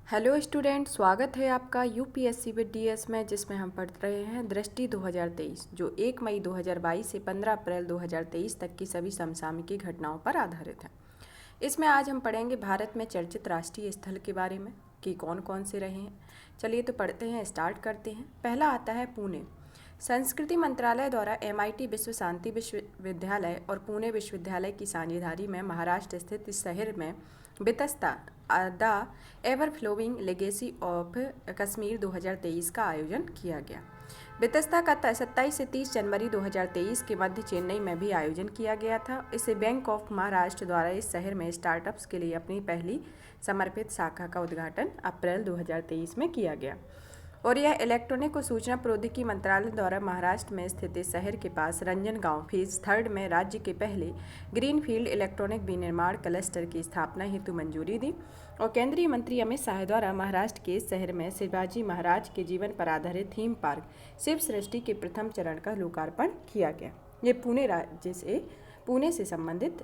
Hello student, स्वागत है आपका यूपीएससी विद डीएस में, जिसमें हम पढ़ रहे हैं दृष्टि 2023 जो 1 मई 2022 से 15 अप्रैल 2023 तक की सभी समसामयिक घटनाओं पर आधारित है। इसमें आज हम पढ़ेंगे भारत में चर्चित राष्ट्रीय स्थल के बारे में कि कौन कौन से रहे हैं। चलिए तो पढ़ते हैं, स्टार्ट करते हैं। पहला आता है पुणे। संस्कृति मंत्रालय द्वारा MIT विश्व शांति विश्वविद्यालय और पुणे विश्वविद्यालय की साझेदारी में महाराष्ट्र स्थित इस शहर में Bitasta the ever flowing legacy of Kashmir 2023 का आयोजन किया गया। बितस्ता का 27 से 30 जनवरी 2023 के मध्य चेन्नई में भी आयोजन किया गया था। इसे बैंक ऑफ महाराष्ट्र द्वारा इस शहर में स्टार्टअप्स के लिए अपनी पहली समर्पित शाखा का उद्घाटन अप्रैल 2023 में किया गया और यह इलेक्ट्रॉनिक और सूचना प्रौद्योगिकी मंत्रालय द्वारा महाराष्ट्र में स्थित इस शहर के पास रंजनगांव फेज 3 में राज्य के पहले ग्रीनफील्ड इलेक्ट्रॉनिक विनिर्माण क्लस्टर की स्थापना हेतु मंजूरी दी और केंद्रीय मंत्री अमित शाह द्वारा महाराष्ट्र के इस शहर में शिवाजी महाराज के जीवन पर आधारित थीम पार्क शिव सृष्टि के प्रथम चरण का लोकार्पण किया गया। ये पुणे से संबंधित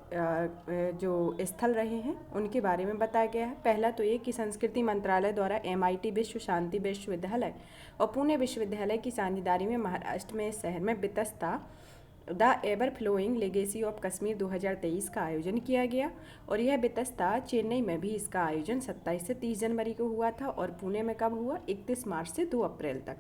जो स्थल रहे हैं उनके बारे में बताया गया है। पहला तो ये कि संस्कृति मंत्रालय द्वारा MIT विश्व शांति विश्वविद्यालय और पुणे विश्वविद्यालय की साझेदारी में महाराष्ट्र में इस शहर में Bitasta the ever flowing legacy of Kashmir 2023 का आयोजन किया गया और यह बितस्ता चेन्नई में भी इसका आयोजन 27 से 30 जनवरी को हुआ था और पुणे में कब हुआ, 31 मार्च से 2 अप्रैल तक।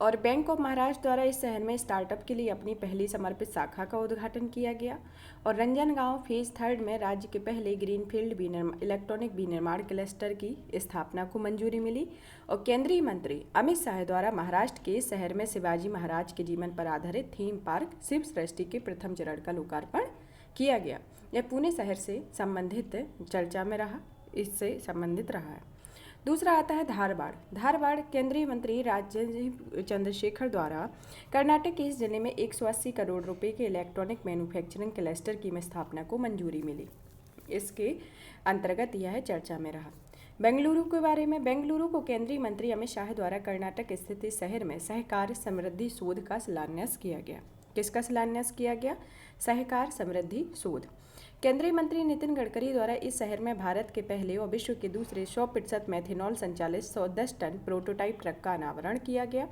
और बैंक ऑफ महाराष्ट्र द्वारा इस शहर में स्टार्टअप के लिए अपनी पहली समर्पित शाखा का उद्घाटन किया गया और रंजनगांव फेज 3 में राज्य के पहले ग्रीनफील्ड इलेक्ट्रॉनिक विनिर्माण क्लस्टर की स्थापना को मंजूरी मिली और केंद्रीय मंत्री अमित शाह द्वारा महाराष्ट्र के इस शहर में शिवाजी महाराज के जीवन पर आधारित थीम पार्क शिव सृष्टि के प्रथम चरण का लोकार्पण किया गया। यह पुणे शहर से संबंधित चर्चा में रहा, इससे संबंधित रहा है। दूसरा आता है धारवाड़। केंद्रीय मंत्री राजीव चंद्रशेखर द्वारा कर्नाटक के इस जिले में 180 करोड़ रुपए के इलेक्ट्रॉनिक मैन्युफैक्चरिंग क्लस्टर की स्थापना को मंजूरी मिली। इसके अंतर्गत यह चर्चा में रहा। बेंगलुरु के बारे में, बेंगलुरु को केंद्रीय मंत्री अमित शाह द्वारा कर्नाटक स्थित इस शहर में सहकार समृद्धि शोध का शिलान्यास किया गया। किसका शिलान्यास किया गया? सहकार समृद्धि शोध। केंद्रीय मंत्री नितिन गडकरी द्वारा इस शहर में भारत के पहले और विश्व के दूसरे 100% मेथनॉल संचालित 110 टन प्रोटोटाइप ट्रक का अनावरण किया गया।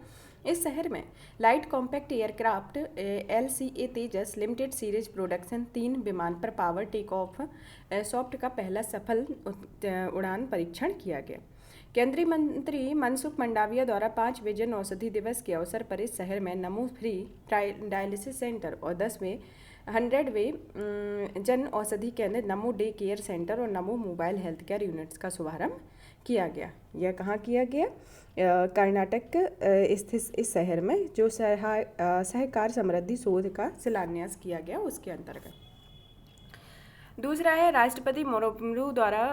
इस शहर में लाइट कॉम्पैक्ट एयरक्राफ्ट LCA तेजस लिमिटेड सीरीज प्रोडक्शन 3 विमान पर पावर टेक ऑफ सॉफ्ट का पहला सफल उड़ान परीक्षण किया गया। केंद्रीय मंत्री मनसुख मंडाविया द्वारा 5 जन औषधि दिवस के अवसर पर इस शहर में नमो फ्री डायलिसिस सेंटर और 10वें 100वें जन औषधि केंद्र नमो डे केयर सेंटर और नमो मोबाइल हेल्थ केयर यूनिट्स का शुभारंभ किया गया। यह कहाँ किया गया? कर्नाटक स्थित इस शहर में जो सहकार समृद्धि शोध का शिलान्यास किया गया उसके अंतर्गत। दूसरा है राष्ट्रपति मुर्मू द्वारा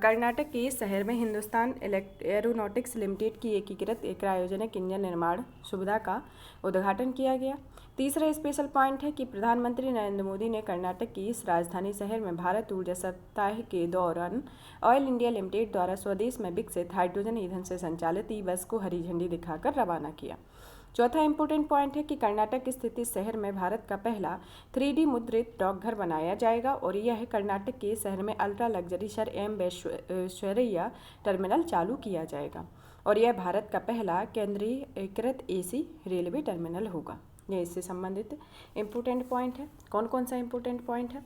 कर्नाटक के इस शहर में हिंदुस्तान एरोनॉटिक्स लिमिटेड की एकीकृत क्रायोजेनिक इंजन निर्माण सुविधा का उद्घाटन किया गया। तीसरा स्पेशल पॉइंट है कि प्रधानमंत्री नरेंद्र मोदी ने कर्नाटक की इस राजधानी शहर में भारत ऊर्जा सप्ताह के दौरान ऑयल इंडिया लिमिटेड द्वारा स्वदेश में विकसित हाइड्रोजन ईंधन से संचालित बस को हरी झंडी दिखाकर रवाना किया। चौथा इंपोर्टेंट पॉइंट है कि कर्नाटक स्थित इस शहर में भारत का पहला 3D मुद्रित डाकघर बनाया जाएगा और यह कर्नाटक के शहर में ultra luxury sir M Visvesvaraya terminal चालू किया जाएगा और यह भारत का पहला केंद्रीकृत AC रेलवे टर्मिनल होगा। ये इससे संबंधित इम्पोर्टेंट पॉइंट है। कौन कौन सा इम्पोर्टेंट पॉइंट है?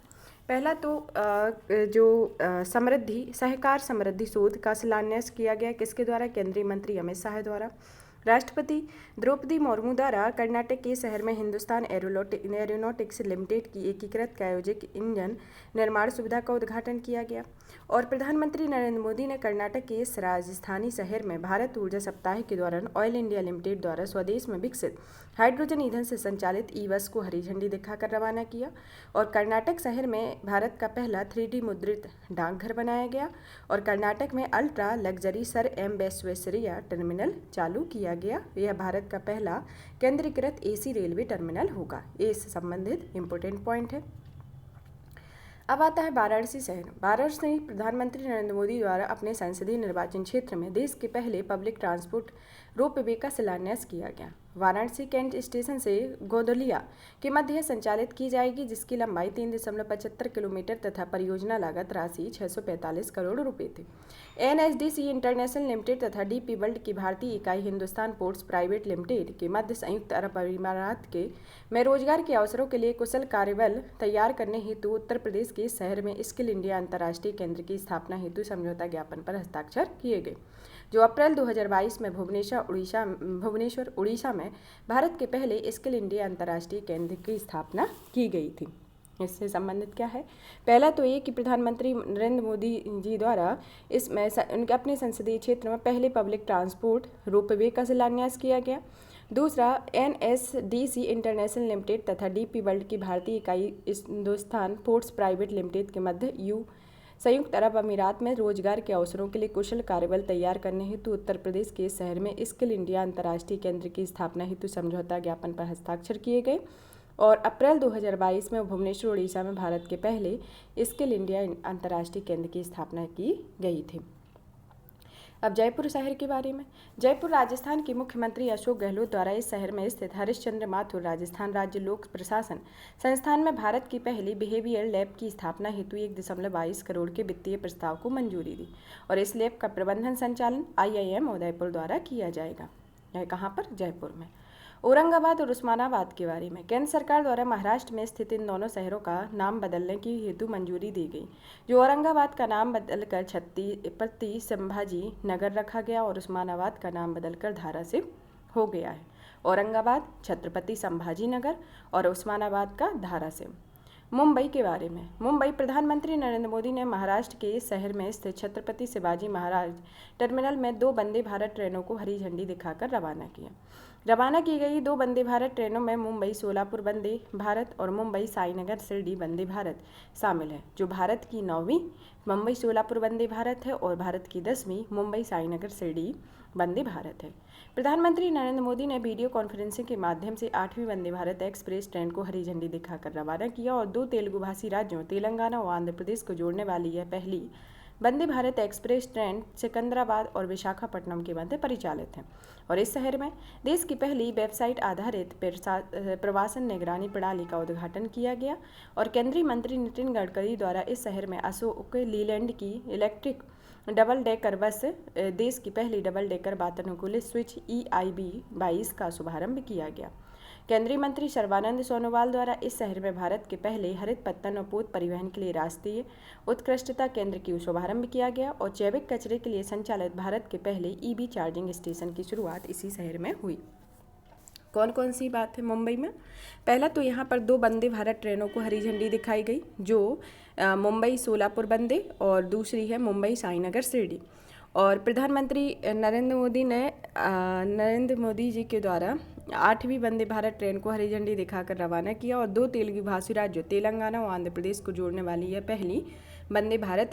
पहला तो सहकार समृद्धि शोध का शिलान्यास किया गया। किसके द्वारा? केंद्रीय मंत्री अमित शाह द्वारा। राष्ट्रपति द्रौपदी मुर्मू द्वारा कर्नाटक के शहर में हिंदुस्तान एरोनॉटिक्स लिमिटेड की एकीकृत क्रायोजेनिक इंजन निर्माण सुविधा का उद्घाटन किया गया और प्रधानमंत्री नरेंद्र मोदी ने कर्नाटक के इस राजधानी शहर में भारत ऊर्जा सप्ताह के दौरान ऑयल इंडिया लिमिटेड द्वारा स्वदेश में विकसित हाइड्रोजन ईंधन से संचालित बस को हरी झंडी दिखाकर रवाना किया और कर्नाटक शहर में भारत का पहला 3D मुद्रित डाकघर बनाया गया और कर्नाटक में ultra luxury sir M Visvesvaraya terminal चालू किया गया। यह भारत का पहला केंद्रीकृत AC रेलवे टर्मिनल होगा। ये इससे संबंधित इम्पोर्टेंट पॉइंट है। अब आता है वाराणसी शहर। वाराणसी प्रधानमंत्री नरेंद्र मोदी द्वारा अपने संसदीय निर्वाचन क्षेत्र में देश के पहले पब्लिक ट्रांसपोर्ट रोपवे का शिलान्यास किया गया। वाराणसी कैंट स्टेशन से गोंदलिया के मध्य संचालित की जाएगी, जिसकी लंबाई 3.75 किलोमीटर तथा परियोजना लागत राशि 645 करोड़ रुपए थी। एनएसडीसी इंटरनेशनल लिमिटेड तथा डीपी वर्ल्ड की भारतीय इकाई हिंदुस्तान पोर्ट्स प्राइवेट लिमिटेड के मध्य संयुक्त अरब अमीरात के में रोजगार के अवसरों के लिए कुशल कार्यबल तैयार करने हेतु उत्तर प्रदेश के शहर में स्किल इंडिया अंतर्राष्ट्रीय केंद्र की स्थापना हेतु समझौता ज्ञापन पर हस्ताक्षर किए गए, जो अप्रैल 2022 में भुवनेश्वर उड़ीसा में भारत के पहले स्किल इंडिया अंतर्राष्ट्रीय केंद्र की स्थापना की गई थी। इससे संबंधित क्या है? पहला तो ये कि प्रधानमंत्री नरेंद्र मोदी जी द्वारा इसमें उनके अपने संसदीय क्षेत्र में पहले पब्लिक ट्रांसपोर्ट रोपवे का शिलान्यास किया गया। दूसरा, एनएसडीसी इंटरनेशनल लिमिटेड तथा डीपी वर्ल्ड की भारतीय इकाई हिंदुस्तान पोर्ट्स प्राइवेट लिमिटेड के मध्य संयुक्त अरब अमीरात में रोजगार के अवसरों के लिए कुशल कार्यबल तैयार करने हेतु उत्तर प्रदेश के शहर में स्किल इंडिया अंतर्राष्ट्रीय केंद्र की स्थापना हेतु समझौता ज्ञापन पर हस्ताक्षर किए गए और अप्रैल 2022 में भुवनेश्वर उड़ीसा में भारत के पहले स्किल इंडिया अंतर्राष्ट्रीय केंद्र की स्थापना की गई थी। अब जयपुर शहर के बारे में। जयपुर राजस्थान के मुख्यमंत्री अशोक गहलोत द्वारा इस शहर में स्थित हरिश्चंद्र माथुर राजस्थान राज्य लोक प्रशासन संस्थान में भारत की पहली बिहेवियर लैब की स्थापना हेतु 1.22 करोड़ के वित्तीय प्रस्ताव को मंजूरी दी और इस लैब का प्रबंधन संचालन IIM उदयपुर द्वारा किया जाएगा। यह कहाँ पर? जयपुर में। औरंगाबाद और उस्मानाबाद के बारे में। केंद्र सरकार द्वारा महाराष्ट्र में स्थित इन दोनों शहरों का नाम बदलने की हेतु मंजूरी दी गई, जो औरंगाबाद का नाम बदलकर छत्रपति संभाजी नगर रखा गया और उस्मानाबाद का नाम बदलकर धाराशिव हो गया है। औरंगाबाद छत्रपति संभाजी नगर और उस्मानाबाद का धाराशिव। मुंबई के बारे में। मुंबई प्रधानमंत्री नरेंद्र मोदी ने महाराष्ट्र के इस शहर में स्थित छत्रपति शिवाजी महाराज टर्मिनल में 2 वंदे भारत ट्रेनों को हरी झंडी दिखाकर रवाना किया। रवाना की गई 2 वंदे भारत ट्रेनों में मुंबई सोलापुर वंदे भारत और मुंबई साईनगर शिरडी वंदे भारत शामिल है, जो भारत की 9वीं मुंबई सोलापुर वंदे भारत है और भारत की 10वीं मुंबई साईनगर शिरडी वंदे भारत है। प्रधानमंत्री नरेंद्र मोदी ने वीडियो कॉन्फ्रेंसिंग के माध्यम से 8वीं वंदे भारत एक्सप्रेस ट्रेन को हरी झंडी दिखाकर रवाना किया और 2 तेलुगु भाषी राज्यों तेलंगाना और आंध्र प्रदेश को जोड़ने वाली यह पहली वंदे भारत एक्सप्रेस ट्रेन सिकंदराबाद और विशाखापट्टनम के मध्य परिचालित है और इस शहर में देश की पहली वेबसाइट आधारित प्रवासन निगरानी प्रणाली का उद्घाटन किया गया और केंद्रीय मंत्री नितिन गडकरी द्वारा इस शहर में अशोक लीलैंड की इलेक्ट्रिक डबल डेकर बस देश की पहली डबल डेकर वातानुकूलित स्विच EIB 22 का शुभारंभ किया गया। केंद्रीय मंत्री सर्बानंद सोनोवाल द्वारा इस शहर में भारत के पहले हरित पत्तन और पोत परिवहन के लिए राष्ट्रीय उत्कृष्टता केंद्र की शुभारंभ किया गया और जैविक कचरे के लिए संचालित भारत के पहले EV चार्जिंग स्टेशन की शुरुआत इसी शहर में हुई। कौन कौन सी बात है मुंबई में? पहला तो यहाँ पर 2 वंदे भारत ट्रेनों को हरी झंडी दिखाई गई, जो मुंबई सोलापुर वंदे और दूसरी है मुंबई साईनगर शिरडी। और प्रधानमंत्री नरेंद्र मोदी जी के द्वारा 8वीं वंदे भारत ट्रेन को हरी झंडी दिखाकर रवाना किया और 2 तेलुगु भाषी राज्यों तेलंगाना और आंध्र प्रदेश को जोड़ने वाली यह पहली वंदे भारत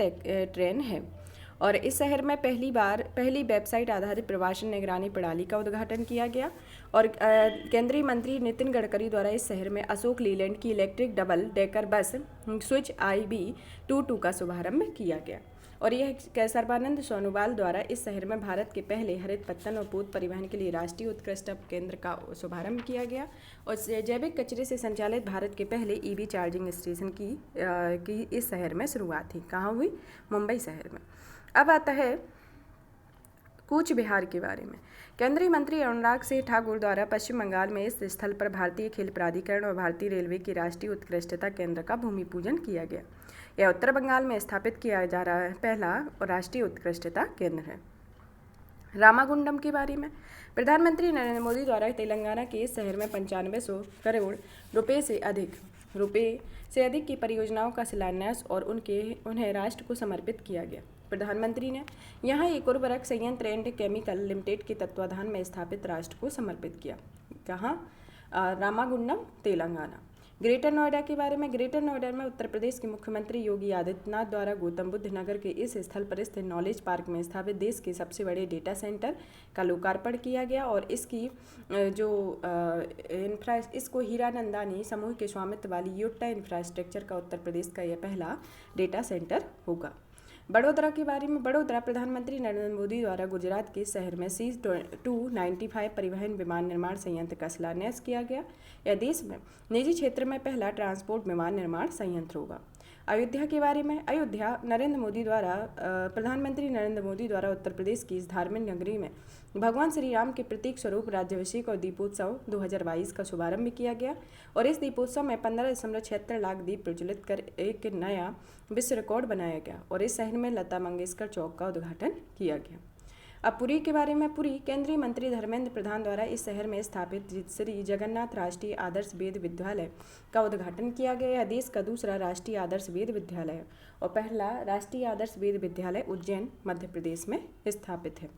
ट्रेन है और इस शहर में पहली वेबसाइट आधारित प्रवासन निगरानी प्रणाली का उद्घाटन किया गया और केंद्रीय मंत्री नितिन गडकरी द्वारा इस शहर में अशोक लीलैंड की electric double decker bus switch IB 22 का शुभारंभ किया गया और यह सर्बानंद सोनोवाल द्वारा इस शहर में भारत के पहले हरित पत्तन और पोत परिवहन के लिए राष्ट्रीय उत्कृष्टता केंद्र का शुभारंभ किया गया और जैविक कचरे से संचालित भारत के पहले EV चार्जिंग स्टेशन की इस शहर में शुरुआत थी। कहाँ हुई? मुंबई शहर में। अब आता है कूच बिहार के बारे में। केंद्रीय मंत्री अनुराग सिंह ठाकुर द्वारा पश्चिम बंगाल में इस स्थल पर भारतीय खेल प्राधिकरण और भारतीय रेलवे की राष्ट्रीय उत्कृष्टता केंद्र का भूमि पूजन किया गया। यह उत्तर बंगाल में स्थापित किया जा रहा है पहला राष्ट्रीय उत्कृष्टता केंद्र है। रामागुंडम के बारे में। प्रधानमंत्री नरेंद्र मोदी द्वारा तेलंगाना के इस शहर में 9500 करोड़ रुपए से अधिक की परियोजनाओं का शिलान्यास और उन्हें राष्ट्र को समर्पित किया गया। प्रधानमंत्री ने यहाँ एक उर्वरक संयंत्र एंड केमिकल लिमिटेड के तत्वाधान में स्थापित राष्ट्र को समर्पित किया। कहाँ? रामागुंडम, तेलंगाना। ग्रेटर नोएडा के बारे में। ग्रेटर नोएडा में उत्तर प्रदेश के मुख्यमंत्री योगी आदित्यनाथ द्वारा गौतम बुद्ध नगर के इस स्थल पर स्थित नॉलेज पार्क में स्थापित देश के सबसे बड़े डेटा सेंटर का लोकार्पण किया गया और इसकी इसको हीरानंदानी समूह के स्वामित्व वाली योट्टा इंफ्रास्ट्रक्चर का उत्तर प्रदेश का यह पहला डेटा सेंटर होगा। बड़ोदरा के बारे में, बड़ोदरा प्रधानमंत्री नरेंद्र मोदी द्वारा गुजरात के शहर में C-295 परिवहन विमान निर्माण संयंत्र का शिलान्यास किया गया। यह देश में निजी क्षेत्र में पहला ट्रांसपोर्ट विमान निर्माण संयंत्र होगा। अयोध्या के बारे में, अयोध्या प्रधानमंत्री नरेंद्र मोदी द्वारा उत्तर प्रदेश की इस धार्मिक नगरी में भगवान श्री राम के प्रतीक स्वरूप राज्याभिषेक और दीपोत्सव 2022 का शुभारंभ किया गया और इस दीपोत्सव में 15.76 लाख दीप प्रज्वलित कर एक नया विश्व रिकॉर्ड बनाया गया और इस शहर में लता मंगेशकर चौक का उद्घाटन किया गया। अब पुरी के बारे में, पुरी केंद्रीय मंत्री धर्मेंद्र प्रधान द्वारा इस शहर में स्थापित श्री जगन्नाथ राष्ट्रीय आदर्श वेद विद्यालय का उद्घाटन किया गया। यह देश का दूसरा राष्ट्रीय आदर्श वेद विद्यालय है और पहला राष्ट्रीय आदर्श वेद विद्यालय उज्जैन मध्य प्रदेश में स्थापित है।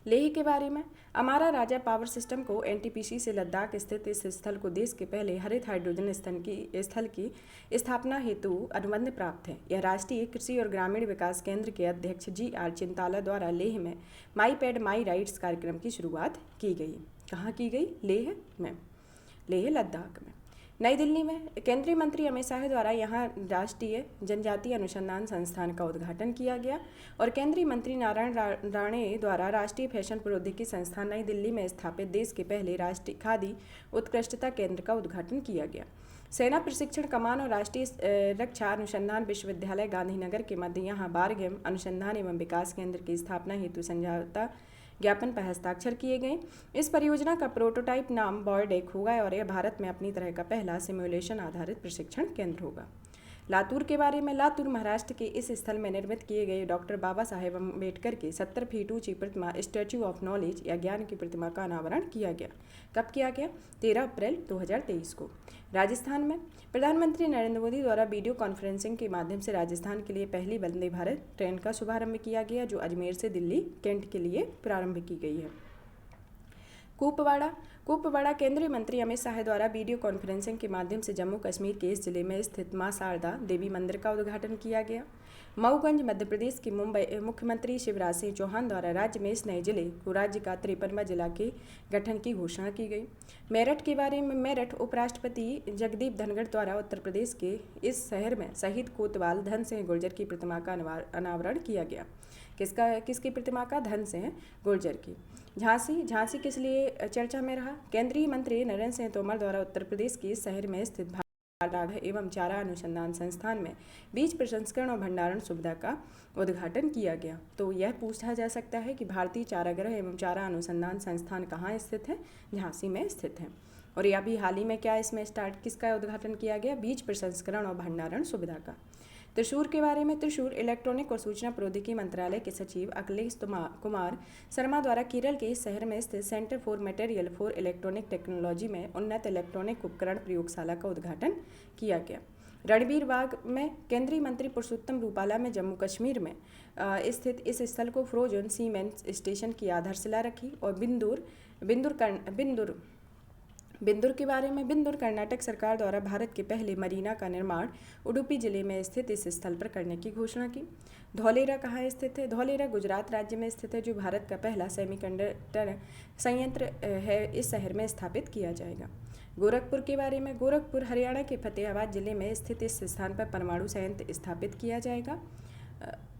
लेह के बारे में, अमारा राजा पावर सिस्टम को NTPC से लद्दाख स्थित इस स्थल को देश के पहले हरित हाइड्रोजन स्थल की स्थापना हेतु अनुबंध प्राप्त है। यह राष्ट्रीय कृषि और ग्रामीण विकास केंद्र के अध्यक्ष GR चिंताला द्वारा लेह में माई पैड माई राइट्स कार्यक्रम की शुरुआत की गई। कहाँ की गई? लेह में, लेह लद्दाख में। नई दिल्ली में केंद्रीय मंत्री अमित शाह द्वारा यहाँ राष्ट्रीय जनजातीय अनुसंधान संस्थान का उद्घाटन किया गया और केंद्रीय मंत्री नारायण राणे द्वारा राष्ट्रीय फैशन प्रौद्योगिकी संस्थान नई दिल्ली में स्थापित देश के पहले राष्ट्रीय खादी उत्कृष्टता केंद्र का उद्घाटन किया गया। सेना प्रशिक्षण कमान और राष्ट्रीय रक्षा अनुसंधान विश्वविद्यालय गांधीनगर के मध्य यहाँ बारगेम अनुसंधान एवं विकास केंद्र की स्थापना हेतु समझौता ज्ञापन पर हस्ताक्षर किए गए। इस परियोजना का प्रोटोटाइप नाम बॉयडेक होगा और यह भारत में अपनी तरह का पहला सिमुलेशन आधारित प्रशिक्षण केंद्र होगा। लातूर के बारे में, लातूर महाराष्ट्र के इस स्थल में निर्मित किए गए डॉक्टर बाबा साहेब अम्बेडकर के 70 फीट ऊंची प्रतिमा स्टैच्यू ऑफ नॉलेज या ज्ञान की प्रतिमा का अनावरण किया गया। कब किया गया? 13 अप्रैल 2023 को। राजस्थान में प्रधानमंत्री नरेंद्र मोदी द्वारा वीडियो कॉन्फ्रेंसिंग के माध्यम से राजस्थान के लिए पहली वंदे भारत ट्रेन का शुभारंभ किया गया जो अजमेर से दिल्ली कैंट के लिए प्रारंभ की गई है। कुपवाड़ा केंद्रीय मंत्री अमित शाह द्वारा वीडियो कॉन्फ्रेंसिंग के माध्यम से जम्मू कश्मीर के इस जिले में स्थित मां शारदा देवी मंदिर का उद्घाटन किया गया। मऊगंज मध्य प्रदेश के मुख्यमंत्री शिवराज सिंह चौहान द्वारा राज्य में इस नए जिले को राज्य का 53वां जिला के गठन की घोषणा की गई। मेरठ के बारे में, मेरठ उपराष्ट्रपति जगदीप धनखड़ द्वारा उत्तर प्रदेश के इस शहर में शहीद कोतवाल धन सिंह गुर्जर की प्रतिमा का अनावरण किया गया। किसकी प्रतिमा का? धन सिंह गुर्जर की। झांसी किस लिए चर्चा में रहा? केंद्रीय मंत्री नरेंद्र सिंह तोमर द्वारा उत्तर प्रदेश के इस शहर में स्थित भारत एवं चारा अनुसंधान संस्थान में बीज प्रसंस्करण और भंडारण सुविधा का उद्घाटन किया गया। तो यह पूछा जा सकता है कि भारतीय चारागाह एवं चारा अनुसंधान संस्थान कहाँ स्थित है? झांसी में स्थित है। और यह भी हाल ही में क्या इसमें किसका उद्घाटन किया गया? बीज प्रसंस्करण और भंडारण सुविधा का। त्रिशूर के बारे में, त्रिशूर इलेक्ट्रॉनिक और सूचना प्रौद्योगिकी मंत्रालय के सचिव अखिलेश कुमार शर्मा द्वारा केरल के इस शहर में स्थित centre for material for electronic technology में उन्नत इलेक्ट्रॉनिक उपकरण प्रयोगशाला का उद्घाटन किया गया। रणबीर बाग में केंद्रीय मंत्री पुरुषोत्तम रूपाला में जम्मू कश्मीर में स्थित इस स्थल को फ्रोजन सीमेंट स्टेशन की आधारशिला रखी। और बिंदुर के बारे में, बिंदुर कर्नाटक सरकार द्वारा भारत के पहले मरीना का निर्माण उडुपी जिले में स्थित इस स्थल पर करने की घोषणा की। धौलेरा कहाँ स्थित है? धौलेरा गुजरात राज्य में स्थित है जो भारत का पहला सेमीकंडक्टर संयंत्र है इस शहर में स्थापित किया जाएगा। गोरखपुर के बारे में, गोरखपुर हरियाणा के फतेहाबाद जिले में स्थित इस स्थान पर परमाणु संयंत्र स्थापित किया जाएगा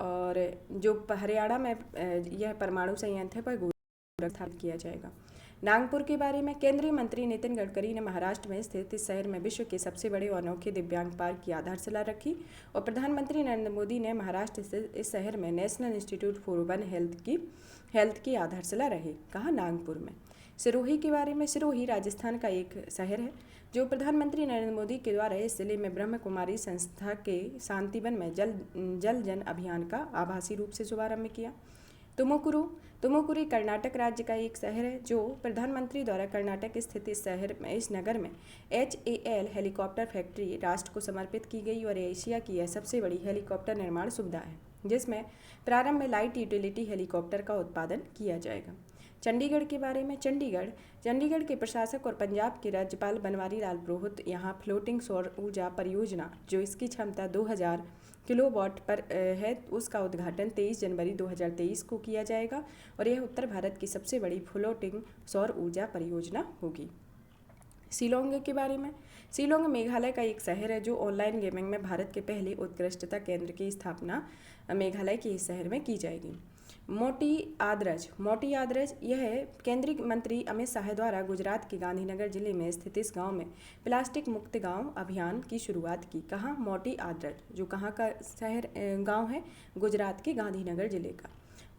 और जो हरियाणा में यह परमाणु संयंत्र है पर गोरखपुर स्थापित किया जाएगा। नागपुर के बारे में, केंद्रीय मंत्री नितिन गडकरी ने महाराष्ट्र में स्थित इस शहर में विश्व के सबसे बड़े और अनोखे दिव्यांग पार्क की आधारशिला रखी और प्रधानमंत्री नरेंद्र मोदी ने महाराष्ट्र स्थित इस शहर में national institute for one health की आधारशिला रही। कहाँ? नागपुर में। सिरोही के बारे में, सिरोही राजस्थान का एक शहर है जो प्रधानमंत्री नरेंद्र मोदी के द्वारा इस जिले में ब्रह्म कुमारी संस्था के शांतिवन में जल जन अभियान का आभासी रूप से शुभारंभ किया। तुमुकुरी कर्नाटक राज्य का एक शहर है जो प्रधानमंत्री द्वारा कर्नाटक स्थित इस नगर में HAL हेलीकॉप्टर फैक्ट्री राष्ट्र को समर्पित की गई और एशिया की यह सबसे बड़ी हेलीकॉप्टर निर्माण सुविधा है जिसमें प्रारंभ में लाइट यूटिलिटी हेलीकॉप्टर का उत्पादन किया जाएगा। चंडीगढ़ के बारे में, चंडीगढ़ के प्रशासक और पंजाब के राज्यपाल बनवारी लाल पुरोहित यहाँ फ्लोटिंग सौर ऊर्जा परियोजना जो इसकी क्षमता 2000 किलोवाट पर है उसका उद्घाटन 23 जनवरी 2023 को किया जाएगा और यह उत्तर भारत की सबसे बड़ी फ्लोटिंग सौर ऊर्जा परियोजना होगी। शिलोंग के बारे में, शिलोंग मेघालय का एक शहर है जो ऑनलाइन गेमिंग में भारत के पहले उत्कृष्टता केंद्र की स्थापना मेघालय के इस शहर में की जाएगी। मोटी आदरज यह केंद्रीय मंत्री अमित शाह द्वारा गुजरात के गांधीनगर जिले में स्थित इस गांव में प्लास्टिक मुक्त गांव अभियान की शुरुआत की। कहाँ? मोटी आदरज, जो कहाँ का शहर गांव है? गुजरात के गांधीनगर जिले का।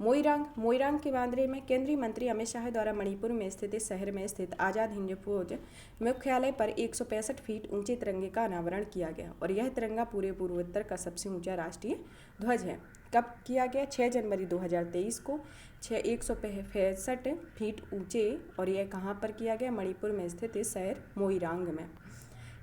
मोइरांग के बांद्रे में केंद्रीय मंत्री अमित शाह द्वारा मणिपुर में स्थित इस शहर में स्थित आज़ाद हिंद फौज मुख्यालय पर 165 फीट ऊंचे तिरंगे का अनावरण किया गया और यह तिरंगा पूरे पूर्वोत्तर का सबसे ऊंचा राष्ट्रीय ध्वज है। कब किया गया? 6 जनवरी 2023 को 165 फीट ऊंचे, और यह कहाँ पर किया गया? मणिपुर में स्थित इस शहर मोइरांग में।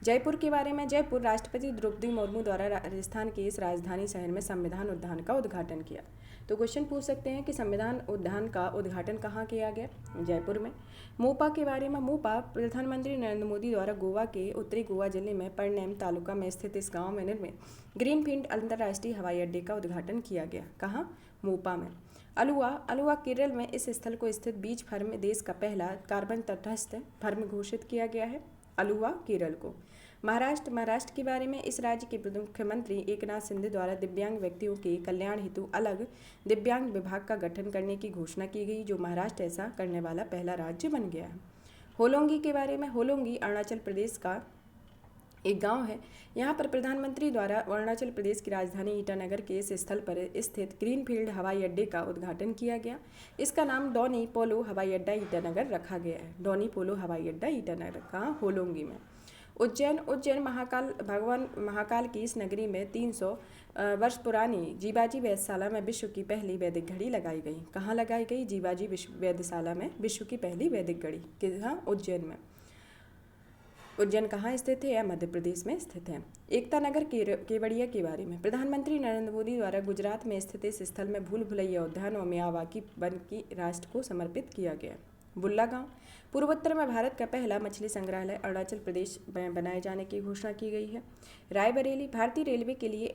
जयपुर के बारे में जयपुर राष्ट्रपति द्रौपदी मुर्मू द्वारा राजस्थान के इस राजधानी शहर में संविधान उद्यान का उद्घाटन किया। तो क्वेश्चन पूछ सकते हैं कि संविधान उद्यान का उद्घाटन कहाँ किया गया? जयपुर में। मोपा के बारे में मोपा प्रधानमंत्री नरेंद्र मोदी द्वारा गोवा के उत्तरी गोवा जिले में परनेम तालुका में स्थित इस गांव में निर्मित ग्रीनफील्ड अंतर्राष्ट्रीय हवाई अड्डे का उद्घाटन किया गया। कहाँ? मोपा में। अलुवा केरल में इस स्थल को स्थित बीच फर्म देश का पहला कार्बन तटस्थ फर्म घोषित किया गया है। अलुवा केरल को। महाराष्ट्र के बारे में इस राज्य के मुख्यमंत्री एकनाथ शिंदे द्वारा दिव्यांग व्यक्तियों के कल्याण हेतु अलग दिव्यांग विभाग का गठन करने की घोषणा की गई, जो महाराष्ट्र ऐसा करने वाला पहला राज्य बन गया है। होलोंगी के बारे में होलोंगी अरुणाचल प्रदेश का एक गांव है। यहाँ पर प्रधानमंत्री द्वारा अरुणाचल प्रदेश की राजधानी ईटानगर के इस स्थल पर स्थित ग्रीनफील्ड हवाई अड्डे का उद्घाटन किया गया। इसका नाम डोनी पोलो हवाई अड्डा ईटानगर रखा गया है। डोनी पोलो हवाई अड्डा ईटानगर का होलोंगी में। उज्जैन भगवान महाकाल की इस नगरी में 300 वर्ष पुरानी जीवाजी वेधशाला में विश्व की पहली वैदिक घड़ी लगाई गई। कहाँ लगाई गई? जीवाजी वेधशाला में विश्व की पहली वैदिक घड़ी। कहाँ? उज्जैन में। उज्जैन कहाँ स्थित है? यह मध्य प्रदेश में स्थित है। एकता नगर केवड़िया के बारे में प्रधानमंत्री नरेंद्र मोदी द्वारा गुजरात में स्थित इस स्थल में भूल भुलैया उद्यान और मियावाकी वन की राष्ट्र को समर्पित किया गया। बुल्ला गांव पूर्वोत्तर में भारत का पहला मछली संग्रहालय अरुणाचल प्रदेश में बनाए जाने की घोषणा की गई है। रायबरेली भारतीय रेलवे के लिए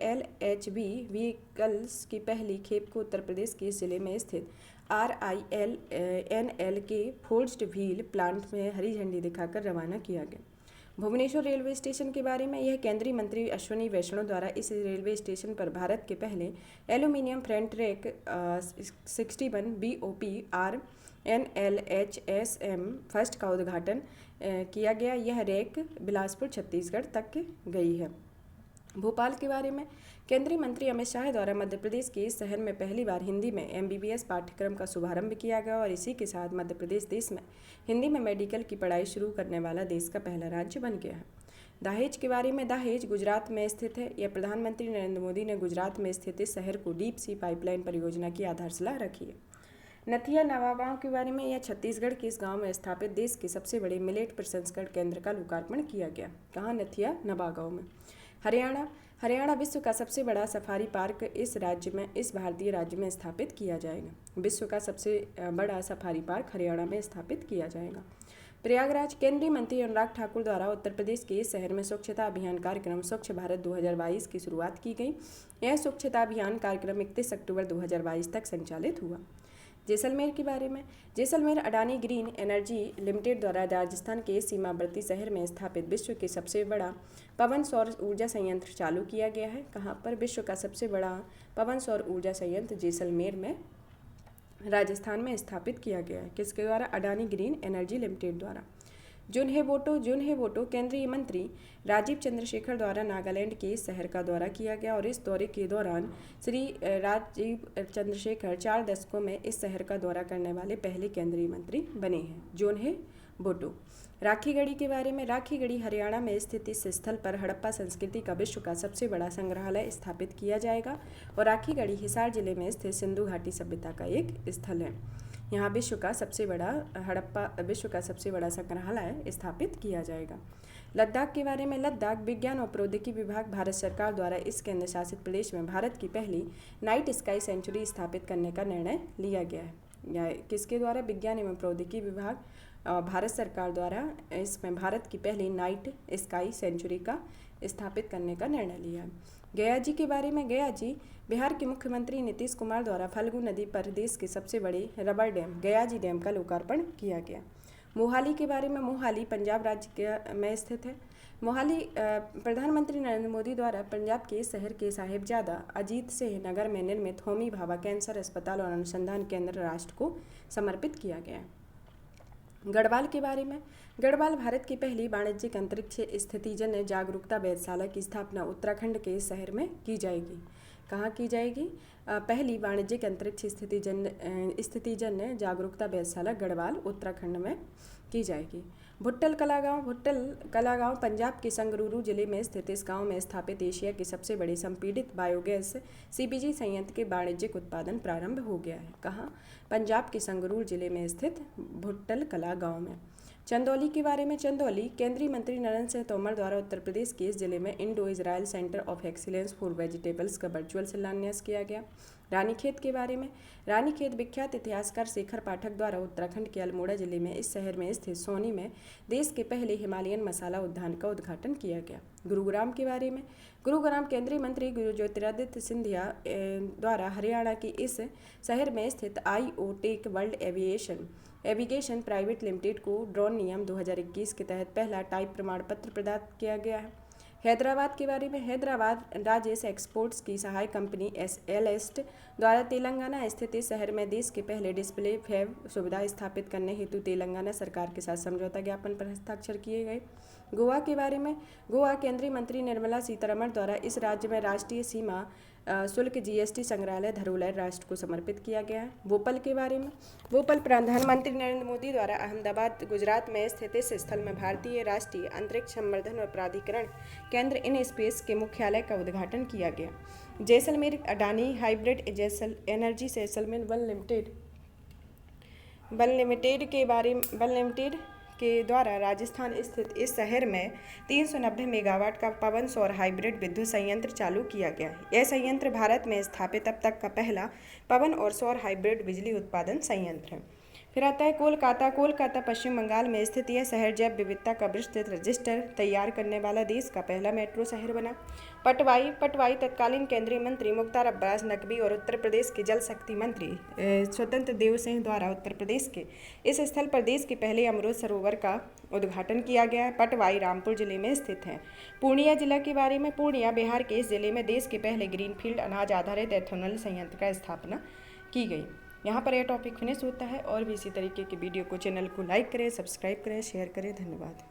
LHB व्हीकल्स की पहली खेप को उत्तर प्रदेश के इस जिले में स्थित RINL के फोर्ज्ड व्हील प्लांट में हरी झंडी दिखाकर रवाना किया गया। भुवनेश्वर रेलवे स्टेशन के बारे में यह केंद्रीय मंत्री अश्विनी वैष्णव द्वारा इस रेलवे स्टेशन पर भारत के पहले aluminium front rack 61 BOP RNLHSM first का उद्घाटन किया गया। यह रैक बिलासपुर छत्तीसगढ़ तक गई है। भोपाल के बारे में केंद्रीय मंत्री अमित शाह द्वारा मध्य प्रदेश के इस शहर में पहली बार हिंदी में MBBS पाठ्यक्रम का शुभारंभ किया गया और इसी के साथ मध्य प्रदेश देश में हिंदी में मेडिकल की पढ़ाई शुरू करने वाला देश का पहला राज्य बन गया है। दहेज के बारे में दहेज गुजरात में स्थित है। यह प्रधानमंत्री नरेंद्र मोदी ने गुजरात में स्थित इस शहर को डीप सी पाइपलाइन परियोजना की आधारशिला रखी है। नथिया नवागांव के बारे में यह छत्तीसगढ़ के इस गांव में स्थापित देश के सबसे बड़े मिलेट प्रसंस्करण केंद्र का लोकार्पण किया गया। कहाँ? नथिया नवागांव में। हरियाणा विश्व का सबसे बड़ा सफारी पार्क इस भारतीय राज्य में स्थापित किया जाएगा। विश्व का सबसे बड़ा सफारी पार्क हरियाणा में स्थापित किया जाएगा। प्रयागराज केंद्रीय मंत्री अनुराग ठाकुर द्वारा उत्तर प्रदेश के इस शहर में स्वच्छता अभियान कार्यक्रम स्वच्छ भारत 2022 की शुरुआत की गई। यह स्वच्छता अभियान कार्यक्रम 31 अक्टूबर 2022 तक संचालित हुआ। जैसलमेर के बारे में Jaisalmer Adani green energy limited द्वारा राजस्थान के सीमावर्ती शहर में स्थापित विश्व के सबसे बड़ा पवन सौर ऊर्जा संयंत्र चालू किया गया है। कहाँ पर? विश्व का सबसे बड़ा पवन सौर ऊर्जा संयंत्र जैसलमेर में राजस्थान में स्थापित किया गया है। किसके द्वारा? अडानी ग्रीन एनर्जी लिमिटेड द्वारा। जुनहे वोटो केंद्रीय मंत्री राजीव चंद्रशेखर द्वारा नागालैंड के इस शहर का दौरा किया गया और इस दौरे के दौरान श्री राजीव चंद्रशेखर 4 दशकों में इस शहर का दौरा करने वाले पहले केंद्रीय मंत्री बने हैं। जोन्हे वोटो। राखीगढ़ी के बारे में राखीगढ़ी हरियाणा में स्थित इस स्थल पर हड़प्पा संस्कृति का विश्व का सबसे बड़ा संग्रहालय स्थापित किया जाएगा और राखीगढ़ी हिसार जिले में स्थित सिंधु घाटी सभ्यता का एक स्थल है। यहाँ विश्व का सबसे बड़ा संग्रहालय स्थापित किया जाएगा। लद्दाख के बारे में लद्दाख विज्ञान और प्रौद्योगिकी विभाग भारत सरकार द्वारा इस केंद्र शासित प्रदेश में भारत की पहली नाइट स्काई सेंचुरी स्थापित करने का निर्णय लिया गया है। या किसके द्वारा? विज्ञान एवं प्रौद्योगिकी विभाग भारत सरकार द्वारा इसमें भारत की पहली नाइट स्काई सेंचुरी का स्थापित करने का निर्णय लिया। गया जी के बारे में गया जी बिहार के मुख्यमंत्री नीतीश कुमार द्वारा फल्गु नदी पर देश के सबसे बड़े रबर डैम गया जी डैम का लोकार्पण किया गया। मोहाली के बारे में मोहाली पंजाब राज्य में स्थित है। मोहाली प्रधानमंत्री नरेंद्र मोदी द्वारा पंजाब के शहर के साहिबजादा अजीत सिंह नगर में निर्मित होमी भाभा कैंसर अस्पताल और अनुसंधान केंद्र राष्ट्र को समर्पित किया गया है। गढ़वाल के बारे में, गढ़वाल भारत की पहली वाणिज्यिक अंतरिक्ष स्थितिजन्य जागरूकता वेधशाला की स्थापना उत्तराखंड के शहर में की जाएगी। कहाँ की जाएगी? पहली वाणिज्यिक अंतरिक्ष स्थितिजन्य जागरूकता वेधशाला गढ़वाल उत्तराखंड में की जाएगी। भुट्टल कलागांव पंजाब के संगरूर जिले में स्थित इस गांव में स्थापित एशिया की सबसे बड़ी संपीड़ित बायोगैस सीपीजी संयंत्र के वाणिज्यिक उत्पादन प्रारंभ हो गया है। कहाँ? पंजाब के संगरूर जिले में स्थित भुट्टल कला गांव में। चंदौली के बारे में, चंदौली केंद्रीय मंत्री नरेंद्र सिंह तोमर द्वारा उत्तर प्रदेश के इस जिले में Indo Israel centre of excellence for vegetables का वर्चुअल शिलान्यास किया गया। रानीखेत के बारे में, रानीखेत विख्यात इतिहासकार शेखर पाठक द्वारा उत्तराखंड के अल्मोड़ा जिले में इस शहर में स्थित सोनी में देश के पहले हिमालयन मसाला उद्यान का उद्घाटन किया गया। गुरुग्राम के बारे में, गुरुग्राम केंद्रीय मंत्री गुरु ज्योतिरादित्य सिंधिया द्वारा हरियाणा के इस शहर में स्थित IoTech वर्ल्ड एविगेशन प्राइवेट लिमिटेड को ड्रोन नियम 2021 के तहत पहला टाइप प्रमाण पत्र प्रदान किया गया है। हैदराबाद के बारे में, हैदराबाद राजेश एक्सपोर्ट्स की सहायक कंपनी एलएस्ट द्वारा तेलंगाना स्थित इस शहर में देश के पहले डिस्प्ले फैब सुविधा स्थापित करने हेतु तेलंगाना सरकार के साथ समझौता ज्ञापन पर हस्ताक्षर किए गए। गोवा के बारे में, गोवा केंद्रीय मंत्री निर्मला सीतारमण द्वारा इस राज्य में राष्ट्रीय सीमा शुल्क GST संग्रहालय धरोलय राष्ट्र को समर्पित किया गया है। भोपाल के बारे में, भोपाल प्रधानमंत्री नरेंद्र मोदी द्वारा अहमदाबाद गुजरात में स्थित इस स्थल में भारतीय राष्ट्रीय अंतरिक्ष संवर्धन और प्राधिकरण केंद्र इन स्पेस के मुख्यालय का उद्घाटन किया गया। Jaisalmer Adani hybrid energy Jaisalmer one limited के द्वारा राजस्थान स्थित इस शहर में 390 मेगावाट का पवन सौर हाइब्रिड विद्युत संयंत्र चालू किया गया है। यह संयंत्र भारत में स्थापित अब तक का पहला पवन और सौर हाइब्रिड बिजली उत्पादन संयंत्र है। फिर आता है कोलकाता पश्चिम बंगाल में स्थित यह शहर जैव विविधता का विस्तृत रजिस्टर तैयार करने वाला देश का पहला मेट्रो शहर बना। पटवाई तत्कालीन केंद्रीय मंत्री मुख्तार अब्बास नकवी और उत्तर प्रदेश के जल शक्ति मंत्री स्वतंत्र देव सिंह द्वारा उत्तर प्रदेश के इस स्थल पर देश के पहले अमृत सरोवर का उद्घाटन किया गया है। पटवाई रामपुर जिले में स्थित है। पूर्णिया जिला के बारे में, पूर्णिया बिहार के इस जिले में देश के पहले ग्रीनफील्ड अनाज आधारित एथेनॉल संयंत्र का स्थापना की गई। यहाँ पर यह टॉपिक फिनिश होता है। और भी इसी तरीके की वीडियो को चैनल को लाइक करें, सब्सक्राइब करें, शेयर करें। धन्यवाद।